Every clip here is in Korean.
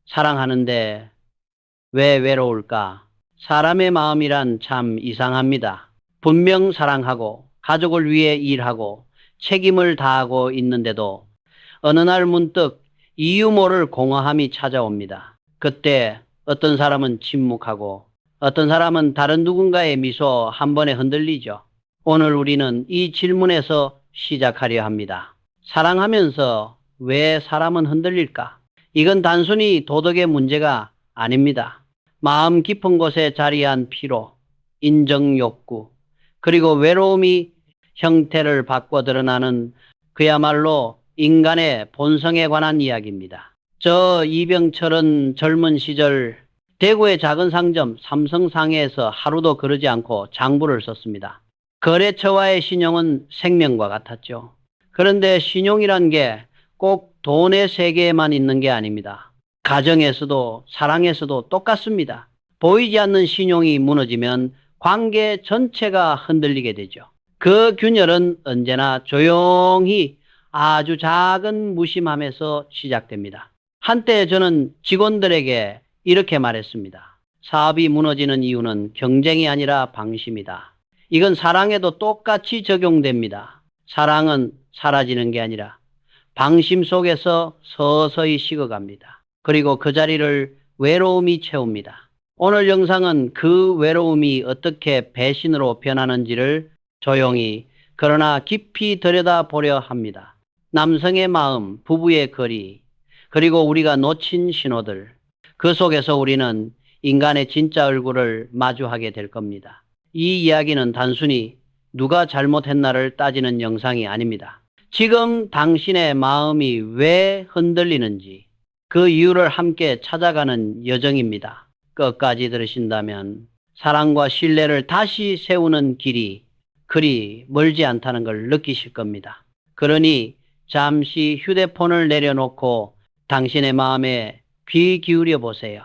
사랑하는데 왜 외로울까? 사람의 마음이란 참 이상합니다. 분명 사랑하고 가족을 위해 일하고 책임을 다하고 있는데도 어느 날 문득 이유 모를 공허함이 찾아옵니다. 그때 어떤 사람은 침묵하고 어떤 사람은 다른 누군가의 미소 한 번에 흔들리죠. 오늘 우리는 이 질문에서 시작하려 합니다. 사랑하면서 왜 사람은 흔들릴까? 이건 단순히 도덕의 문제가 아닙니다. 마음 깊은 곳에 자리한 피로, 인정 욕구, 그리고 외로움이 형태를 바꿔 드러나는 그야말로 인간의 본성에 관한 이야기입니다. 저 이병철은 젊은 시절 대구의 작은 상점 삼성상해에서 하루도 거르지 않고 장부를 썼습니다. 거래처와의 신용은 생명과 같았죠. 그런데 신용이란 게 꼭 돈의 세계에만 있는 게 아닙니다. 가정에서도 사랑에서도 똑같습니다. 보이지 않는 신용이 무너지면 관계 전체가 흔들리게 되죠. 그 균열은 언제나 조용히 아주 작은 무심함에서 시작됩니다. 한때 저는 직원들에게 이렇게 말했습니다. 사업이 무너지는 이유는 경쟁이 아니라 방심이다. 이건 사랑에도 똑같이 적용됩니다. 사랑은 사라지는 게 아니라 방심 속에서 서서히 식어갑니다. 그리고 그 자리를 외로움이 채웁니다. 오늘 영상은 그 외로움이 어떻게 배신으로 변하는지를 조용히 그러나 깊이 들여다보려 합니다. 남성의 마음, 부부의 거리, 그리고 우리가 놓친 신호들, 그 속에서 우리는 인간의 진짜 얼굴을 마주하게 될 겁니다. 이 이야기는 단순히 누가 잘못했나를 따지는 영상이 아닙니다. 지금 당신의 마음이 왜 흔들리는지 그 이유를 함께 찾아가는 여정입니다. 끝까지 들으신다면 사랑과 신뢰를 다시 세우는 길이 그리 멀지 않다는 걸 느끼실 겁니다. 그러니 잠시 휴대폰을 내려놓고 당신의 마음에 귀 기울여 보세요.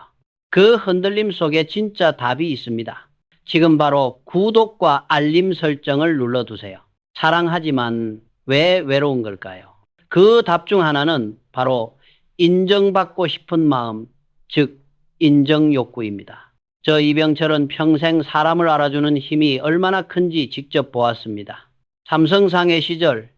그 흔들림 속에 진짜 답이 있습니다. 지금 바로 구독과 알림 설정을 눌러두세요. 사랑하지만 왜 외로운 걸까요? 그 답 중 하나는 바로 인정받고 싶은 마음, 즉 인정 욕구입니다. 저 이병철은 평생 사람을 알아주는 힘이 얼마나 큰지 직접 보았습니다. 삼성상해 시절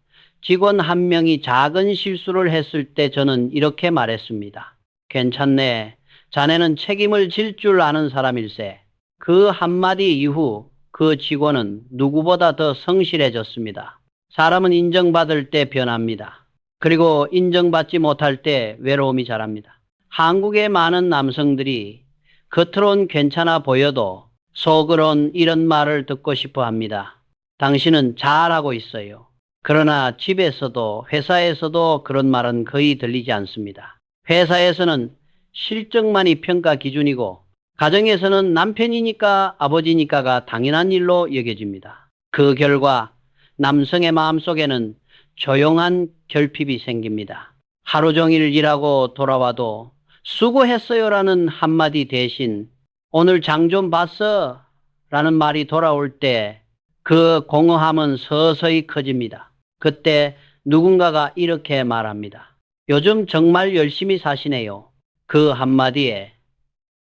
직원 한 명이 작은 실수를 했을 때 저는 이렇게 말했습니다. 괜찮네. 자네는 책임을 질 줄 아는 사람일세. 그 한마디 이후 그 직원은 누구보다 더 성실해졌습니다. 사람은 인정받을 때 변합니다. 그리고 인정받지 못할 때 외로움이 자랍니다. 한국의 많은 남성들이 겉으론 괜찮아 보여도 속으론 이런 말을 듣고 싶어 합니다. 당신은 잘하고 있어요. 그러나 집에서도 회사에서도 그런 말은 거의 들리지 않습니다. 회사에서는 실적만이 평가 기준이고 가정에서는 남편이니까 아버지니까가 당연한 일로 여겨집니다. 그 결과 남성의 마음속에는 조용한 결핍이 생깁니다. 하루 종일 일하고 돌아와도 수고했어요라는 한마디 대신 오늘 장 좀 봤어? 라는 말이 돌아올 때 그 공허함은 서서히 커집니다. 그때 누군가가 이렇게 말합니다. 요즘 정말 열심히 사시네요. 그 한마디에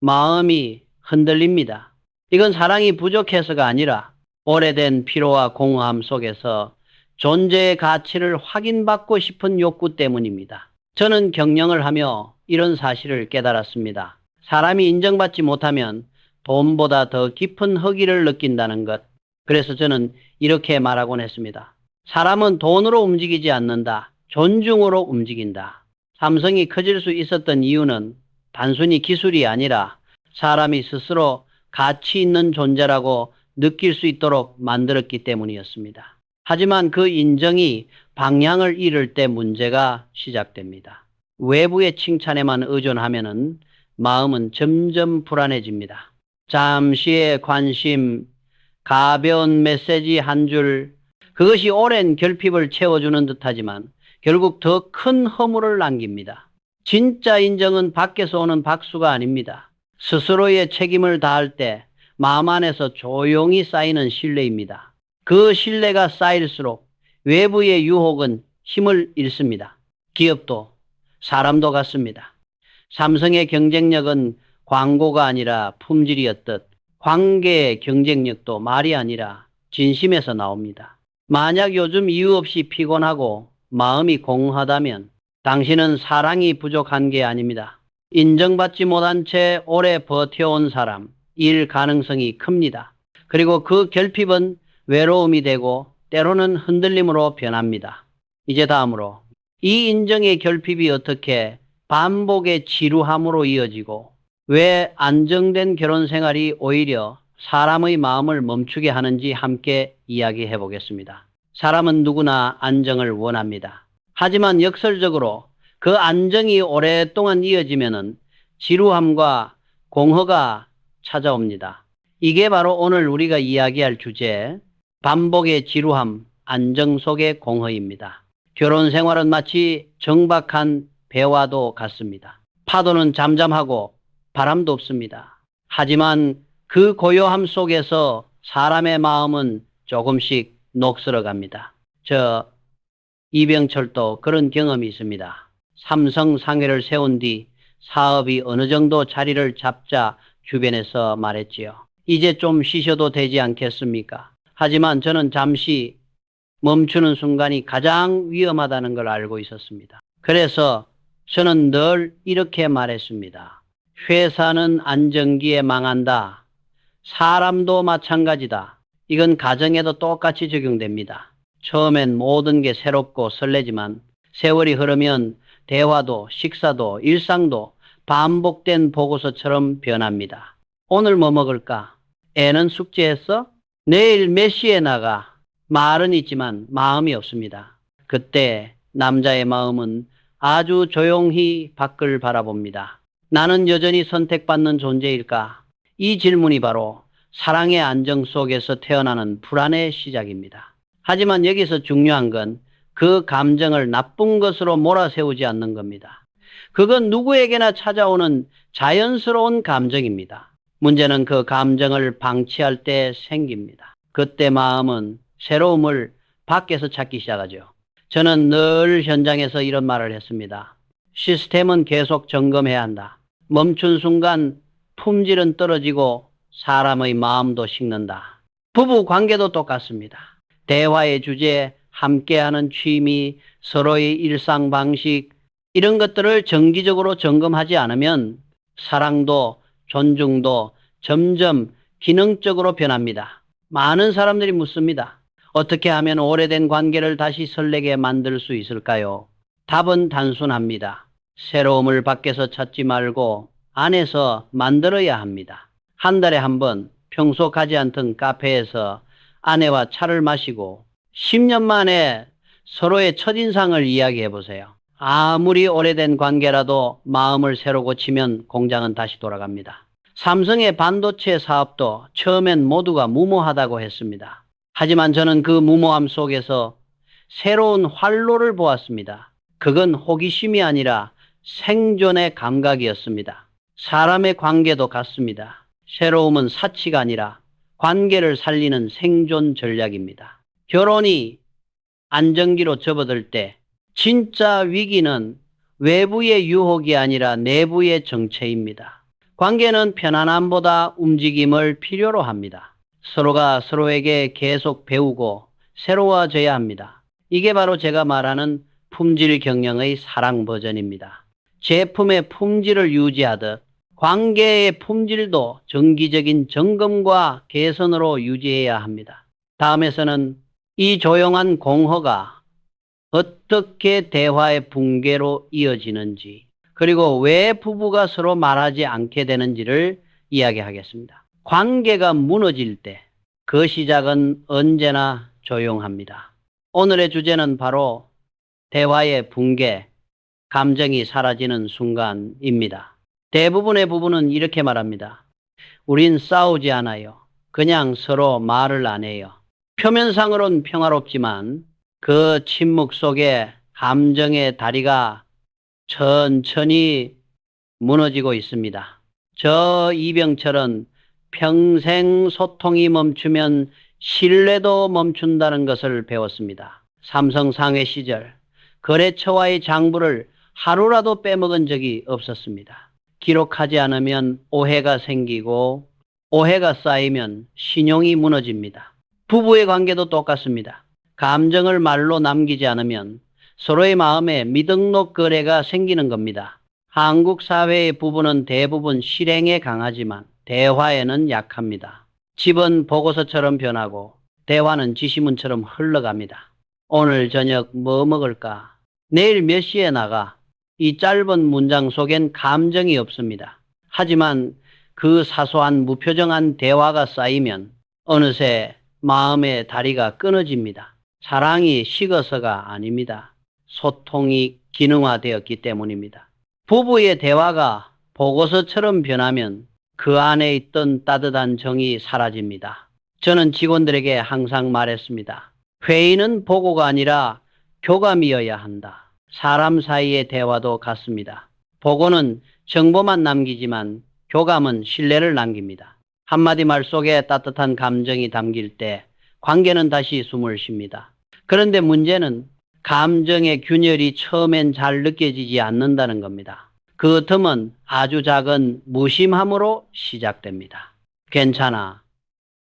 마음이 흔들립니다. 이건 사랑이 부족해서가 아니라 오래된 피로와 공허함 속에서 존재의 가치를 확인받고 싶은 욕구 때문입니다. 저는 경영을 하며 이런 사실을 깨달았습니다. 사람이 인정받지 못하면 돈보다 더 깊은 허기를 느낀다는 것. 그래서 저는 이렇게 말하곤 했습니다. 사람은 돈으로 움직이지 않는다. 존중으로 움직인다. 삼성이 커질 수 있었던 이유는 단순히 기술이 아니라 사람이 스스로 가치 있는 존재라고 느낄 수 있도록 만들었기 때문이었습니다. 하지만 그 인정이 방향을 잃을 때 문제가 시작됩니다. 외부의 칭찬에만 의존하면은 마음은 점점 불안해집니다. 잠시의 관심, 가벼운 메시지 한 줄, 그것이 오랜 결핍을 채워주는 듯하지만 결국 더 큰 허물을 남깁니다. 진짜 인정은 밖에서 오는 박수가 아닙니다. 스스로의 책임을 다할 때 마음 안에서 조용히 쌓이는 신뢰입니다. 그 신뢰가 쌓일수록 외부의 유혹은 힘을 잃습니다. 기업도 사람도 같습니다. 삼성의 경쟁력은 광고가 아니라 품질이었듯 관계의 경쟁력도 말이 아니라 진심에서 나옵니다. 만약 요즘 이유 없이 피곤하고 마음이 공허하다면 당신은 사랑이 부족한 게 아닙니다. 인정받지 못한 채 오래 버텨온 사람, 일 가능성이 큽니다. 그리고 그 결핍은 외로움이 되고 때로는 흔들림으로 변합니다. 이제 다음으로 이 인정의 결핍이 어떻게 반복의 지루함으로 이어지고 왜 안정된 결혼 생활이 오히려 사람의 마음을 멈추게 하는지 함께 이야기해 보겠습니다. 사람은 누구나 안정을 원합니다. 하지만 역설적으로 그 안정이 오랫동안 이어지면은 지루함과 공허가 찾아옵니다. 이게 바로 오늘 우리가 이야기할 주제, 반복의 지루함, 안정 속의 공허입니다. 결혼 생활은 마치 정박한 배와도 같습니다. 파도는 잠잠하고 바람도 없습니다. 하지만 그 고요함 속에서 사람의 마음은 조금씩 녹슬어갑니다. 저 이병철도 그런 경험이 있습니다. 삼성 상회를 세운 뒤 사업이 어느 정도 자리를 잡자 주변에서 말했지요. 이제 좀 쉬셔도 되지 않겠습니까? 하지만 저는 잠시 멈추는 순간이 가장 위험하다는 걸 알고 있었습니다. 그래서 저는 늘 이렇게 말했습니다. 회사는 안정기에 망한다. 사람도 마찬가지다. 이건 가정에도 똑같이 적용됩니다. 처음엔 모든 게 새롭고 설레지만 세월이 흐르면 대화도 식사도 일상도 반복된 보고서처럼 변합니다. 오늘 뭐 먹을까? 애는 숙제했어? 내일 몇 시에 나가? 말은 있지만 마음이 없습니다. 그때 남자의 마음은 아주 조용히 밖을 바라봅니다. 나는 여전히 선택받는 존재일까? 이 질문이 바로 사랑의 안정 속에서 태어나는 불안의 시작입니다. 하지만 여기서 중요한 건 그 감정을 나쁜 것으로 몰아세우지 않는 겁니다. 그건 누구에게나 찾아오는 자연스러운 감정입니다. 문제는 그 감정을 방치할 때 생깁니다. 그때 마음은 새로움을 밖에서 찾기 시작하죠. 저는 늘 현장에서 이런 말을 했습니다. 시스템은 계속 점검해야 한다. 멈춘 순간 품질은 떨어지고 사람의 마음도 식는다. 부부 관계도 똑같습니다. 대화의 주제, 함께하는 취미, 서로의 일상 방식 이런 것들을 정기적으로 점검하지 않으면 사랑도 존중도 점점 기능적으로 변합니다. 많은 사람들이 묻습니다. 어떻게 하면 오래된 관계를 다시 설레게 만들 수 있을까요? 답은 단순합니다. 새로움을 밖에서 찾지 말고 안에서 만들어야 합니다. 한 달에 한 번 평소 가지 않던 카페에서 아내와 차를 마시고 10년 만에 서로의 첫인상을 이야기해 보세요. 아무리 오래된 관계라도 마음을 새로 고치면 공장은 다시 돌아갑니다. 삼성의 반도체 사업도 처음엔 모두가 무모하다고 했습니다. 하지만 저는 그 무모함 속에서 새로운 활로를 보았습니다. 그건 호기심이 아니라 생존의 감각이었습니다. 사람의 관계도 같습니다. 새로움은 사치가 아니라 관계를 살리는 생존 전략입니다. 결혼이 안정기로 접어들 때 진짜 위기는 외부의 유혹이 아니라 내부의 정체입니다. 관계는 편안함보다 움직임을 필요로 합니다. 서로가 서로에게 계속 배우고 새로워져야 합니다. 이게 바로 제가 말하는 품질 경영의 사랑 버전입니다. 제품의 품질을 유지하듯 관계의 품질도 정기적인 점검과 개선으로 유지해야 합니다. 다음에서는 이 조용한 공허가 어떻게 대화의 붕괴로 이어지는지 그리고 왜 부부가 서로 말하지 않게 되는지를 이야기하겠습니다. 관계가 무너질 때 그 시작은 언제나 조용합니다. 오늘의 주제는 바로 대화의 붕괴, 감정이 사라지는 순간입니다. 대부분의 부부는 이렇게 말합니다. 우린 싸우지 않아요. 그냥 서로 말을 안 해요. 표면상으론 평화롭지만 그 침묵 속에 감정의 다리가 천천히 무너지고 있습니다. 저 이병철은 평생 소통이 멈추면 신뢰도 멈춘다는 것을 배웠습니다. 삼성 상회 시절 거래처와의 장부를 하루라도 빼먹은 적이 없었습니다. 기록하지 않으면 오해가 생기고 오해가 쌓이면 신용이 무너집니다. 부부의 관계도 똑같습니다. 감정을 말로 남기지 않으면 서로의 마음에 미등록 거래가 생기는 겁니다. 한국 사회의 부부는 대부분 실행에 강하지만 대화에는 약합니다. 집은 보고서처럼 변하고 대화는 지시문처럼 흘러갑니다. 오늘 저녁 뭐 먹을까? 내일 몇 시에 나가? 이 짧은 문장 속엔 감정이 없습니다. 하지만 그 사소한 무표정한 대화가 쌓이면 어느새 마음의 다리가 끊어집니다. 사랑이 식어서가 아닙니다. 소통이 기능화되었기 때문입니다. 부부의 대화가 보고서처럼 변하면 그 안에 있던 따뜻한 정이 사라집니다. 저는 직원들에게 항상 말했습니다. 회의는 보고가 아니라 교감이어야 한다. 사람 사이의 대화도 같습니다. 보고는 정보만 남기지만 교감은 신뢰를 남깁니다. 한마디 말 속에 따뜻한 감정이 담길 때 관계는 다시 숨을 쉽니다. 그런데 문제는 감정의 균열이 처음엔 잘 느껴지지 않는다는 겁니다. 그 틈은 아주 작은 무심함으로 시작됩니다. 괜찮아.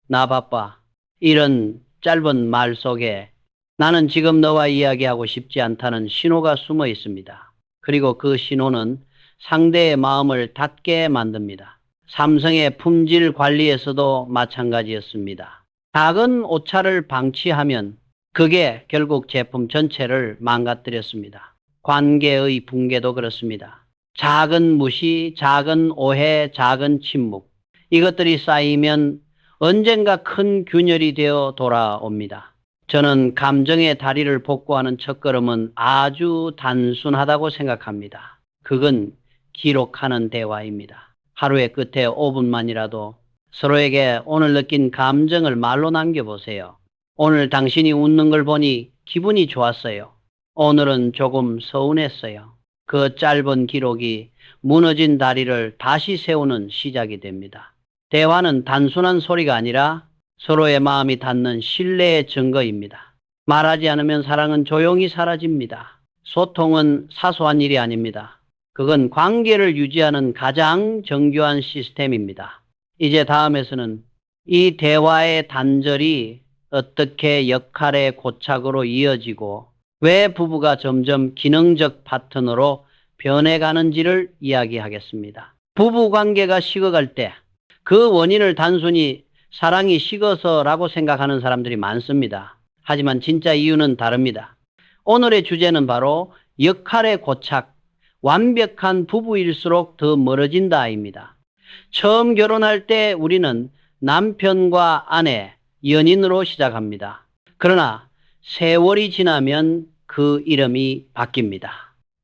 나 바빠. 이런 짧은 말 속에 나는 지금 너와 이야기하고 싶지 않다는 신호가 숨어 있습니다. 그리고 그 신호는 상대의 마음을 닫게 만듭니다. 삼성의 품질 관리에서도 마찬가지였습니다. 작은 오차를 방치하면 그게 결국 제품 전체를 망가뜨렸습니다. 관계의 붕괴도 그렇습니다. 작은 무시, 작은 오해, 작은 침묵. 이것들이 쌓이면 언젠가 큰 균열이 되어 돌아옵니다. 저는 감정의 다리를 복구하는 첫걸음은 아주 단순하다고 생각합니다. 그건 기록하는 대화입니다. 하루의 끝에 5분만이라도 서로에게 오늘 느낀 감정을 말로 남겨보세요. 오늘 당신이 웃는 걸 보니 기분이 좋았어요. 오늘은 조금 서운했어요. 그 짧은 기록이 무너진 다리를 다시 세우는 시작이 됩니다. 대화는 단순한 소리가 아니라 서로의 마음이 닿는 신뢰의 증거입니다. 말하지 않으면 사랑은 조용히 사라집니다. 소통은 사소한 일이 아닙니다. 그건 관계를 유지하는 가장 정교한 시스템입니다. 이제 다음에서는 이 대화의 단절이 어떻게 역할의 고착으로 이어지고 왜 부부가 점점 기능적 파트너로 변해가는지를 이야기하겠습니다. 부부 관계가 식어갈 때 그 원인을 단순히 사랑이 식어서라고 생각하는 사람들이 많습니다. 하지만 진짜 이유는 다릅니다. 오늘의 주제는 바로 역할의 고착, 완벽한 부부일수록 더 멀어진다입니다. 처음 결혼할 때 우리는 남편과 아내, 연인으로 시작합니다. 그러나 세월이 지나면 그 이름이 바뀝니다.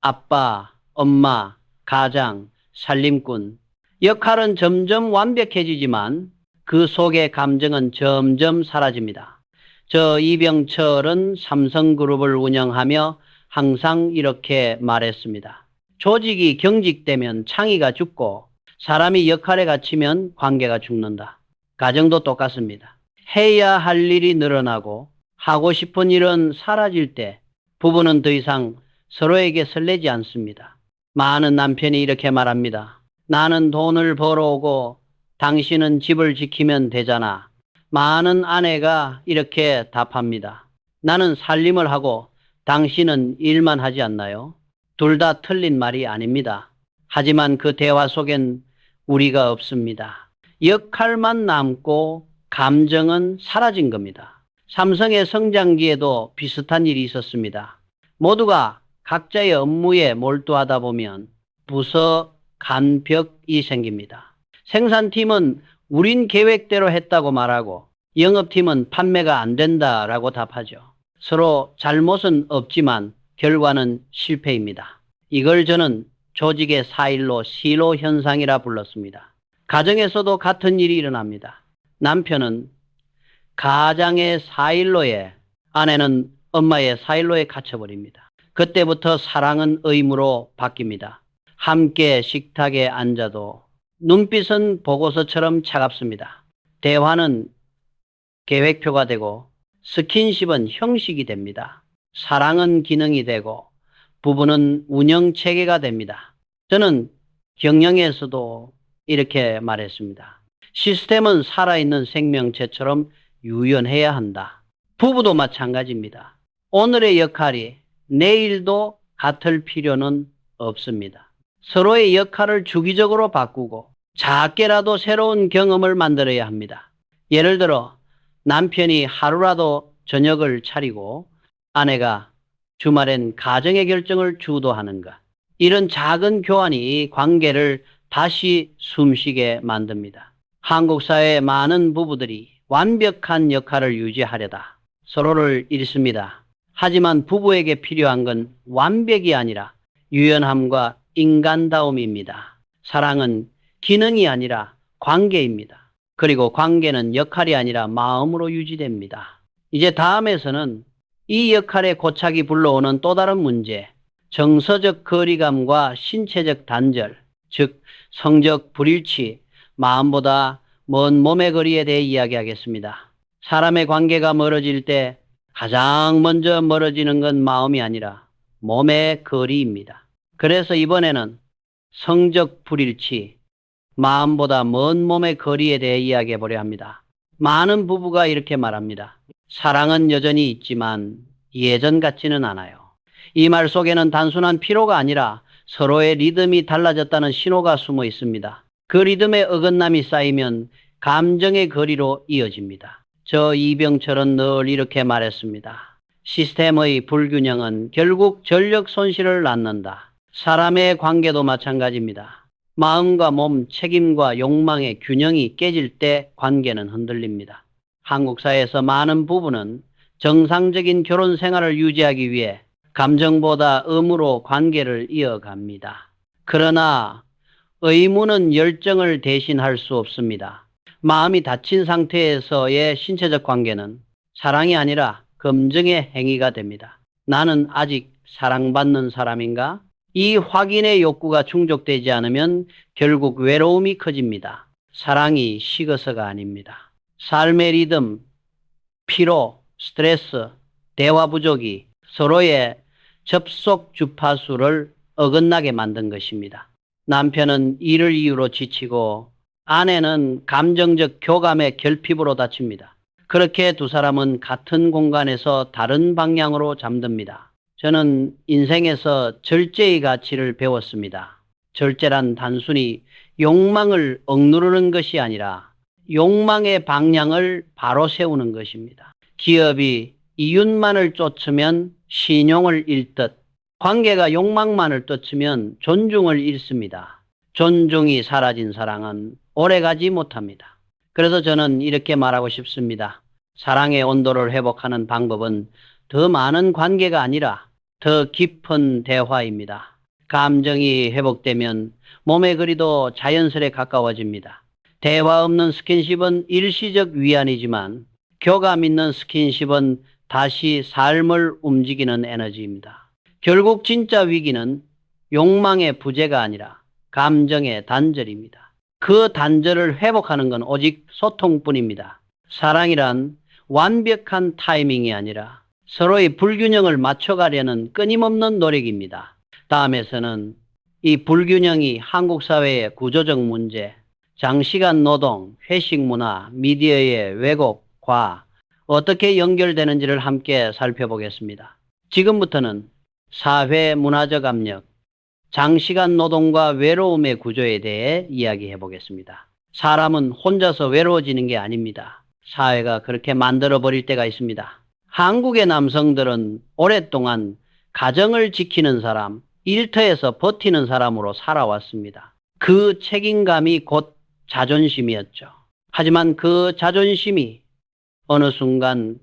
아빠, 엄마, 가장, 살림꾼. 역할은 점점 완벽해지지만 그 속의 감정은 점점 사라집니다. 저 이병철은 삼성그룹을 운영하며 항상 이렇게 말했습니다. 조직이 경직되면 창의가 죽고 사람이 역할에 갇히면 관계가 죽는다. 가정도 똑같습니다. 해야 할 일이 늘어나고 하고 싶은 일은 사라질 때 부부는 더 이상 서로에게 설레지 않습니다. 많은 남편이 이렇게 말합니다. 나는 돈을 벌어오고 당신은 집을 지키면 되잖아. 많은 아내가 이렇게 답합니다. 나는 살림을 하고 당신은 일만 하지 않나요? 둘 다 틀린 말이 아닙니다. 하지만 그 대화 속엔 우리가 없습니다. 역할만 남고 감정은 사라진 겁니다. 삼성의 성장기에도 비슷한 일이 있었습니다. 모두가 각자의 업무에 몰두하다 보면 부서 간벽이 생깁니다. 생산팀은 우린 계획대로 했다고 말하고 영업팀은 판매가 안 된다라고 답하죠. 서로 잘못은 없지만 결과는 실패입니다. 이걸 저는 조직의 사일로 실로 현상이라 불렀습니다. 가정에서도 같은 일이 일어납니다. 남편은 가장의 사일로에, 아내는 엄마의 사일로에 갇혀버립니다. 그때부터 사랑은 의무로 바뀝니다. 함께 식탁에 앉아도 눈빛은 보고서처럼 차갑습니다. 대화는 계획표가 되고 스킨십은 형식이 됩니다. 사랑은 기능이 되고 부부는 운영체계가 됩니다. 저는 경영에서도 이렇게 말했습니다. 시스템은 살아있는 생명체처럼 유연해야 한다. 부부도 마찬가지입니다. 오늘의 역할이 내일도 같을 필요는 없습니다. 서로의 역할을 주기적으로 바꾸고 작게라도 새로운 경험을 만들어야 합니다. 예를 들어 남편이 하루라도 저녁을 차리고 아내가 주말엔 가정의 결정을 주도하는 것. 이런 작은 교환이 관계를 다시 숨쉬게 만듭니다. 한국 사회의 많은 부부들이 완벽한 역할을 유지하려다 서로를 잃습니다. 하지만 부부에게 필요한 건 완벽이 아니라 유연함과 인간다움입니다. 사랑은 기능이 아니라 관계입니다. 그리고 관계는 역할이 아니라 마음으로 유지됩니다. 이제 다음에서는 이 역할의 고착이 불러오는 또 다른 문제, 정서적 거리감과 신체적 단절, 즉 성적 불일치, 마음보다 먼 몸의 거리에 대해 이야기하겠습니다. 사람의 관계가 멀어질 때 가장 먼저 멀어지는 건 마음이 아니라 몸의 거리입니다. 그래서 이번에는 성적 불일치, 마음보다 먼 몸의 거리에 대해 이야기해 보려 합니다. 많은 부부가 이렇게 말합니다. 사랑은 여전히 있지만 예전 같지는 않아요. 이 말 속에는 단순한 피로가 아니라 서로의 리듬이 달라졌다는 신호가 숨어 있습니다. 그 리듬의 어긋남이 쌓이면 감정의 거리로 이어집니다. 저 이병철은 늘 이렇게 말했습니다. 시스템의 불균형은 결국 전력 손실을 낳는다. 사람의 관계도 마찬가지입니다. 마음과 몸, 책임과 욕망의 균형이 깨질 때 관계는 흔들립니다. 한국 사회에서 많은 부부는 정상적인 결혼 생활을 유지하기 위해 감정보다 의무로 관계를 이어갑니다. 그러나 의무는 열정을 대신할 수 없습니다. 마음이 닫힌 상태에서의 신체적 관계는 사랑이 아니라 검증의 행위가 됩니다. 나는 아직 사랑받는 사람인가? 이 확인의 욕구가 충족되지 않으면 결국 외로움이 커집니다. 사랑이 식어서가 아닙니다. 삶의 리듬, 피로, 스트레스, 대화 부족이 서로의 접속 주파수를 어긋나게 만든 것입니다. 남편은 일을 이유로 지치고 아내는 감정적 교감의 결핍으로 다칩니다. 그렇게 두 사람은 같은 공간에서 다른 방향으로 잠듭니다. 저는 인생에서 절제의 가치를 배웠습니다. 절제란 단순히 욕망을 억누르는 것이 아니라 욕망의 방향을 바로 세우는 것입니다. 기업이 이윤만을 쫓으면 신용을 잃듯 관계가 욕망만을 쫓으면 존중을 잃습니다. 존중이 사라진 사랑은 오래가지 못합니다. 그래서 저는 이렇게 말하고 싶습니다. 사랑의 온도를 회복하는 방법은 더 많은 관계가 아니라 더 깊은 대화입니다. 감정이 회복되면 몸의 거리도 자연스레 가까워집니다. 대화 없는 스킨십은 일시적 위안이지만 교감 있는 스킨십은 다시 삶을 움직이는 에너지입니다. 결국 진짜 위기는 욕망의 부재가 아니라 감정의 단절입니다. 그 단절을 회복하는 건 오직 소통뿐입니다. 사랑이란 완벽한 타이밍이 아니라 서로의 불균형을 맞춰가려는 끊임없는 노력입니다. 다음에서는 이 불균형이 한국 사회의 구조적 문제, 장시간 노동, 회식 문화, 미디어의 왜곡과 어떻게 연결되는지를 함께 살펴보겠습니다. 지금부터는 사회 문화적 압력, 장시간 노동과 외로움의 구조에 대해 이야기해 보겠습니다. 사람은 혼자서 외로워지는 게 아닙니다. 사회가 그렇게 만들어버릴 때가 있습니다. 한국의 남성들은 오랫동안 가정을 지키는 사람, 일터에서 버티는 사람으로 살아왔습니다. 그 책임감이 곧 자존심이었죠. 하지만 그 자존심이 어느 순간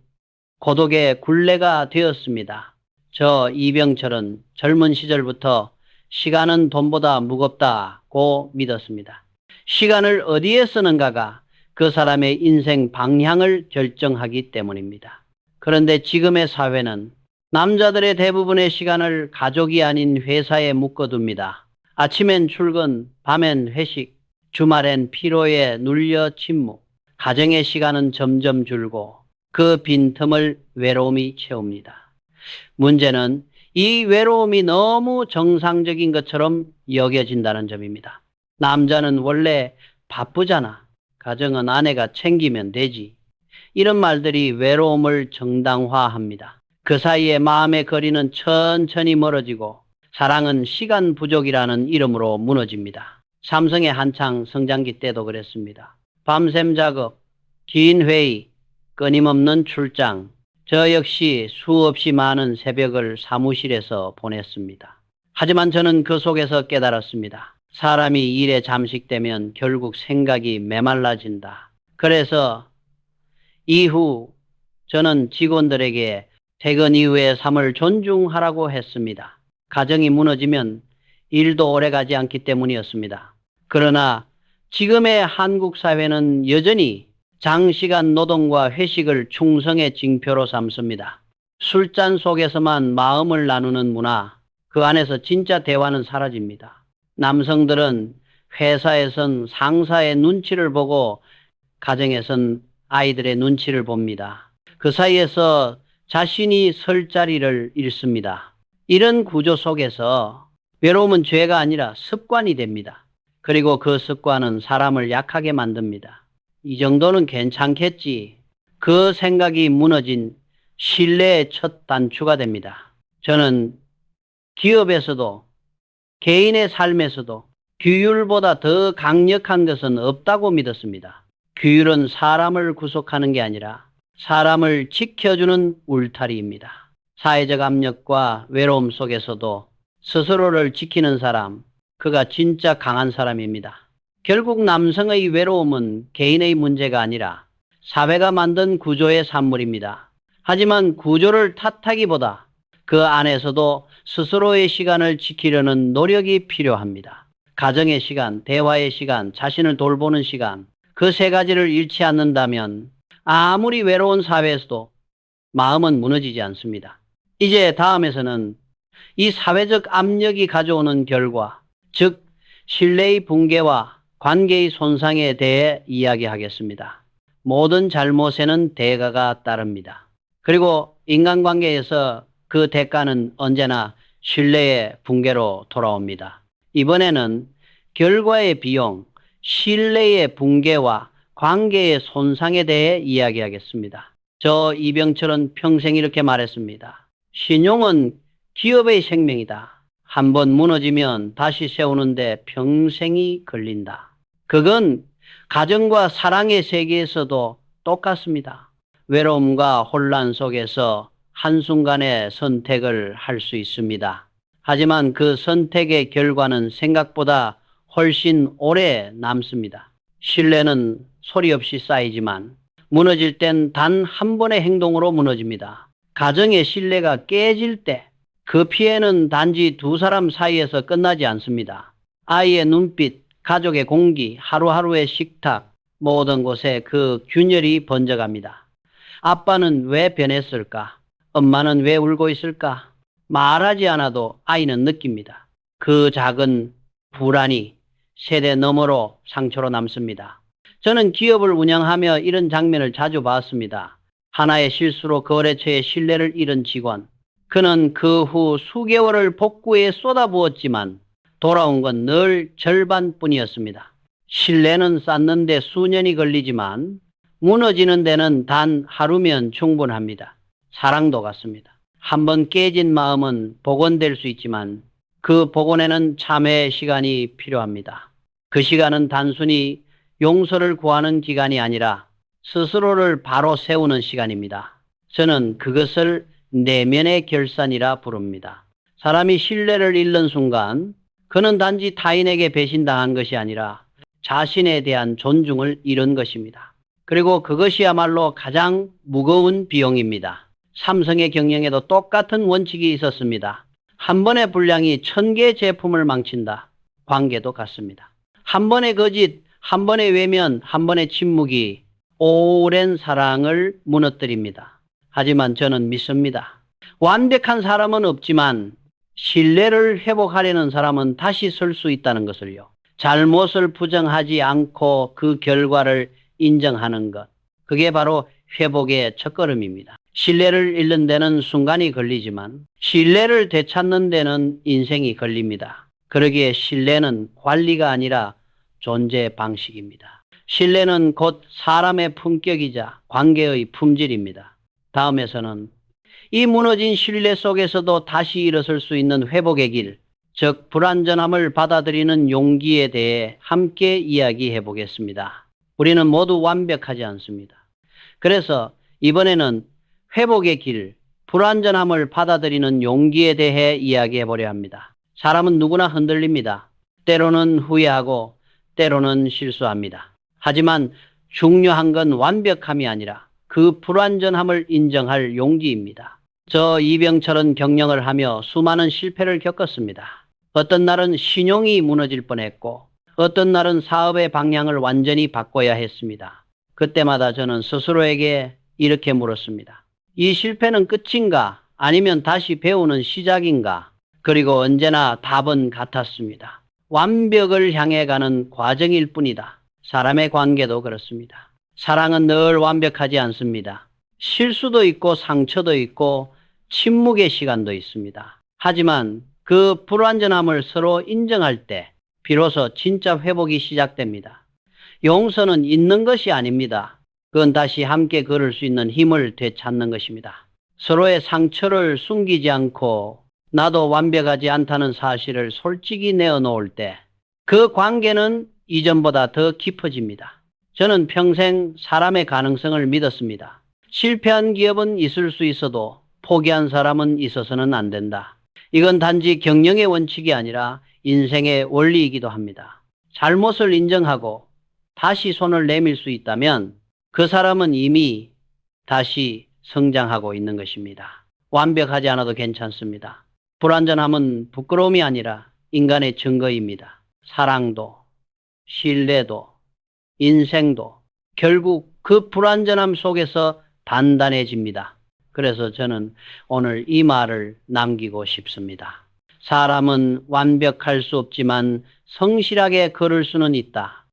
고독의 굴레가 되었습니다. 저 이병철은 젊은 시절부터 시간은 돈보다 무겁다고 믿었습니다. 시간을 어디에 쓰는가가 그 사람의 인생 방향을 결정하기 때문입니다. 그런데 지금의 사회는 남자들의 대부분의 시간을 가족이 아닌 회사에 묶어둡니다. 아침엔 출근, 밤엔 회식, 주말엔 피로에 눌려 침묵. 가정의 시간은 점점 줄고 그 빈틈을 외로움이 채웁니다. 문제는 이 외로움이 너무 정상적인 것처럼 여겨진다는 점입니다. 남자는 원래 바쁘잖아. 가정은 아내가 챙기면 되지. 이런 말들이 외로움을 정당화합니다. 그 사이에 마음의 거리는 천천히 멀어지고 사랑은 시간 부족이라는 이름으로 무너집니다. 삼성의 한창 성장기 때도 그랬습니다. 밤샘 작업, 긴 회의, 끊임없는 출장. 저 역시 수없이 많은 새벽을 사무실에서 보냈습니다. 하지만 저는 그 속에서 깨달았습니다. 사람이 일에 잠식되면 결국 생각이 메말라진다. 그래서 이후 저는 직원들에게 퇴근 이후의 삶을 존중하라고 했습니다. 가정이 무너지면 일도 오래가지 않기 때문이었습니다. 그러나 지금의 한국 사회는 여전히 장시간 노동과 회식을 충성의 징표로 삼습니다. 술잔 속에서만 마음을 나누는 문화, 그 안에서 진짜 대화는 사라집니다. 남성들은 회사에선 상사의 눈치를 보고 가정에선 아이들의 눈치를 봅니다. 그 사이에서 자신이 설 자리를 잃습니다. 이런 구조 속에서 외로움은 죄가 아니라 습관이 됩니다. 그리고 그 습관은 사람을 약하게 만듭니다. 이 정도는 괜찮겠지. 그 생각이 무너진 신뢰의 첫 단추가 됩니다. 저는 기업에서도 개인의 삶에서도 규율보다 더 강력한 것은 없다고 믿었습니다. 규율은 사람을 구속하는 게 아니라 사람을 지켜주는 울타리입니다. 사회적 압력과 외로움 속에서도 스스로를 지키는 사람, 그가 진짜 강한 사람입니다. 결국 남성의 외로움은 개인의 문제가 아니라 사회가 만든 구조의 산물입니다. 하지만 구조를 탓하기보다 그 안에서도 스스로의 시간을 지키려는 노력이 필요합니다. 가정의 시간, 대화의 시간, 자신을 돌보는 시간, 그 세 가지를 잃지 않는다면 아무리 외로운 사회에서도 마음은 무너지지 않습니다. 이제 다음에서는 이 사회적 압력이 가져오는 결과, 즉 신뢰의 붕괴와 관계의 손상에 대해 이야기하겠습니다. 모든 잘못에는 대가가 따릅니다. 그리고 인간관계에서 그 대가는 언제나 신뢰의 붕괴로 돌아옵니다. 이번에는 결과의 비용, 신뢰의 붕괴와 관계의 손상에 대해 이야기하겠습니다. 저 이병철은 평생 이렇게 말했습니다. 신용은 기업의 생명이다. 한번 무너지면 다시 세우는데 평생이 걸린다. 그건 가정과 사랑의 세계에서도 똑같습니다. 외로움과 혼란 속에서 한순간에 선택을 할 수 있습니다. 하지만 그 선택의 결과는 생각보다 훨씬 오래 남습니다. 신뢰는 소리 없이 쌓이지만 무너질 땐 단 한 번의 행동으로 무너집니다. 가정의 신뢰가 깨질 때 그 피해는 단지 두 사람 사이에서 끝나지 않습니다. 아이의 눈빛, 가족의 공기, 하루하루의 식탁, 모든 곳에 그 균열이 번져갑니다. 아빠는 왜 변했을까? 엄마는 왜 울고 있을까? 말하지 않아도 아이는 느낍니다. 그 작은 불안이 세대 너머로 상처로 남습니다. 저는 기업을 운영하며 이런 장면을 자주 봤습니다. 하나의 실수로 거래처의 신뢰를 잃은 직원. 그는 그 후 수개월을 복구에 쏟아부었지만 돌아온 건 늘 절반뿐이었습니다. 신뢰는 쌓는데 수년이 걸리지만 무너지는 데는 단 하루면 충분합니다. 사랑도 같습니다. 한번 깨진 마음은 복원될 수 있지만 그 복원에는 참회의 시간이 필요합니다. 그 시간은 단순히 용서를 구하는 기간이 아니라 스스로를 바로 세우는 시간입니다. 저는 그것을 내면의 결산이라 부릅니다. 사람이 신뢰를 잃는 순간 그는 단지 타인에게 배신당한 것이 아니라 자신에 대한 존중을 잃은 것입니다. 그리고 그것이야말로 가장 무거운 비용입니다. 삼성의 경영에도 똑같은 원칙이 있었습니다. 한 번의 불량이 1000개의 제품을 망친다. 관계도 같습니다. 한 번의 거짓, 한 번의 외면, 한 번의 침묵이 오랜 사랑을 무너뜨립니다. 하지만 저는 믿습니다. 완벽한 사람은 없지만 신뢰를 회복하려는 사람은 다시 설 수 있다는 것을요. 잘못을 부정하지 않고 그 결과를 인정하는 것. 그게 바로 회복의 첫걸음입니다. 신뢰를 잃는 데는 순간이 걸리지만 신뢰를 되찾는 데는 인생이 걸립니다. 그러기에 신뢰는 관리가 아니라 존재 방식입니다. 신뢰는 곧 사람의 품격이자 관계의 품질입니다. 다음에서는 이 무너진 신뢰 속에서도 다시 일어설 수 있는 회복의 길, 즉 불완전함을 받아들이는 용기에 대해 함께 이야기해 보겠습니다. 우리는 모두 완벽하지 않습니다. 그래서 이번에는 회복의 길, 불완전함을 받아들이는 용기에 대해 이야기해 보려 합니다. 사람은 누구나 흔들립니다. 때로는 후회하고 때로는 실수합니다. 하지만 중요한 건 완벽함이 아니라 그 불완전함을 인정할 용기입니다. 저 이병철은 경영을 하며 수많은 실패를 겪었습니다. 어떤 날은 신용이 무너질 뻔했고 어떤 날은 사업의 방향을 완전히 바꿔야 했습니다. 그때마다 저는 스스로에게 이렇게 물었습니다. 이 실패는 끝인가? 아니면 다시 배우는 시작인가? 그리고 언제나 답은 같았습니다. 완벽을 향해 가는 과정일 뿐이다. 사람의 관계도 그렇습니다. 사랑은 늘 완벽하지 않습니다. 실수도 있고 상처도 있고 침묵의 시간도 있습니다. 하지만 그 불완전함을 서로 인정할 때 비로소 진짜 회복이 시작됩니다. 용서는 있는 것이 아닙니다. 그건 다시 함께 걸을 수 있는 힘을 되찾는 것입니다. 서로의 상처를 숨기지 않고 나도 완벽하지 않다는 사실을 솔직히 내어놓을 때 그 관계는 이전보다 더 깊어집니다. 저는 평생 사람의 가능성을 믿었습니다. 실패한 기업은 있을 수 있어도 포기한 사람은 있어서는 안 된다. 이건 단지 경영의 원칙이 아니라 인생의 원리이기도 합니다. 잘못을 인정하고 다시 손을 내밀 수 있다면 그 사람은 이미 다시 성장하고 있는 것입니다. 완벽하지 않아도 괜찮습니다. 불완전함은 부끄러움이 아니라 인간의 증거입니다. 사랑도, 신뢰도, 인생도 결국 그 불완전함 속에서 단단해집니다. 그래서 저는 오늘 이 말을 남기고 싶습니다. 사람은 완벽할 수 없지만 성실하게 걸을 수는 있다.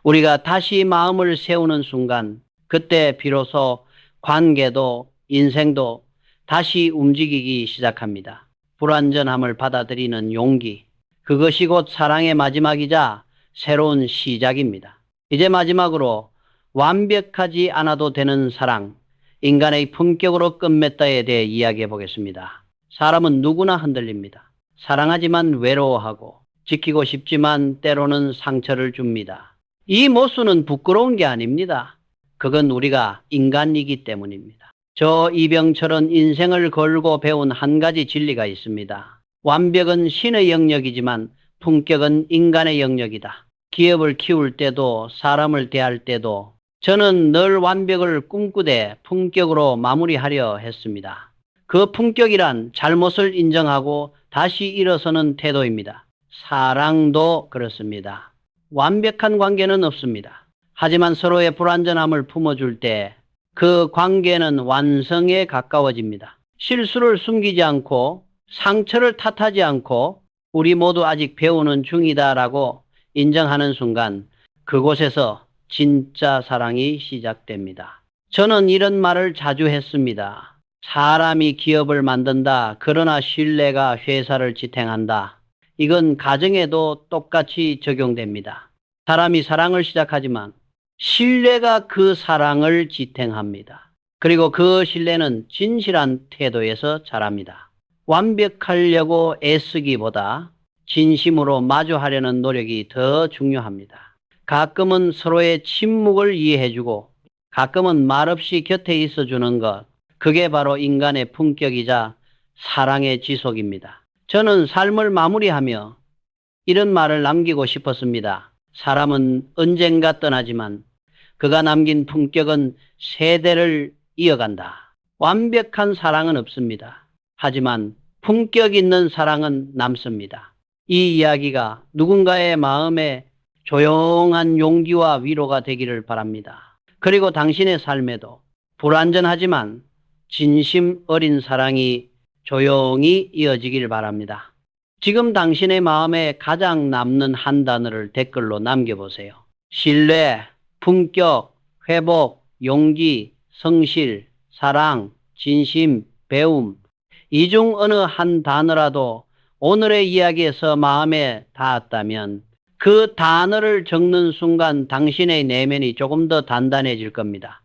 우리가 다시 마음을 세우는 순간 그때 비로소 관계도 인생도 다시 움직이기 시작합니다. 불완전함을 받아들이는 용기, 그것이 곧 사랑의 마지막이자 새로운 시작입니다. 이제 마지막으로 완벽하지 않아도 되는 사랑, 인간의 품격으로 끝맺다에 대해 이야기해 보겠습니다. 사람은 누구나 흔들립니다. 사랑하지만 외로워하고 지키고 싶지만 때로는 상처를 줍니다. 이 모순은 부끄러운 게 아닙니다. 그건 우리가 인간이기 때문입니다. 저 이병철은 인생을 걸고 배운 한 가지 진리가 있습니다. 완벽은 신의 영역이지만 품격은 인간의 영역이다. 기업을 키울 때도 사람을 대할 때도 저는 늘 완벽을 꿈꾸되 품격으로 마무리하려 했습니다. 그 품격이란 잘못을 인정하고 다시 일어서는 태도입니다. 사랑도 그렇습니다. 완벽한 관계는 없습니다. 하지만 서로의 불완전함을 품어줄 때 그 관계는 완성에 가까워집니다. 실수를 숨기지 않고 상처를 탓하지 않고 우리 모두 아직 배우는 중이다라고 인정하는 순간 그곳에서 진짜 사랑이 시작됩니다. 저는 이런 말을 자주 했습니다. 사람이 기업을 만든다. 그러나 신뢰가 회사를 지탱한다. 이건 가정에도 똑같이 적용됩니다. 사람이 사랑을 시작하지만 신뢰가 그 사랑을 지탱합니다. 그리고 그 신뢰는 진실한 태도에서 자랍니다. 완벽하려고 애쓰기보다 진심으로 마주하려는 노력이 더 중요합니다. 가끔은 서로의 침묵을 이해해주고 가끔은 말없이 곁에 있어주는 것, 그게 바로 인간의 품격이자 사랑의 지속입니다. 저는 삶을 마무리하며 이런 말을 남기고 싶었습니다. 사람은 언젠가 떠나지만 그가 남긴 품격은 세대를 이어간다. 완벽한 사랑은 없습니다. 하지만 품격 있는 사랑은 남습니다. 이 이야기가 누군가의 마음에 조용한 용기와 위로가 되기를 바랍니다. 그리고 당신의 삶에도 불완전하지만 진심 어린 사랑이 조용히 이어지길 바랍니다. 지금 당신의 마음에 가장 남는 한 단어를 댓글로 남겨보세요. 신뢰, 품격, 회복, 용기, 성실, 사랑, 진심, 배움. 이 중 어느 한 단어라도 오늘의 이야기에서 마음에 닿았다면 그 단어를 적는 순간 당신의 내면이 조금 더 단단해질 겁니다.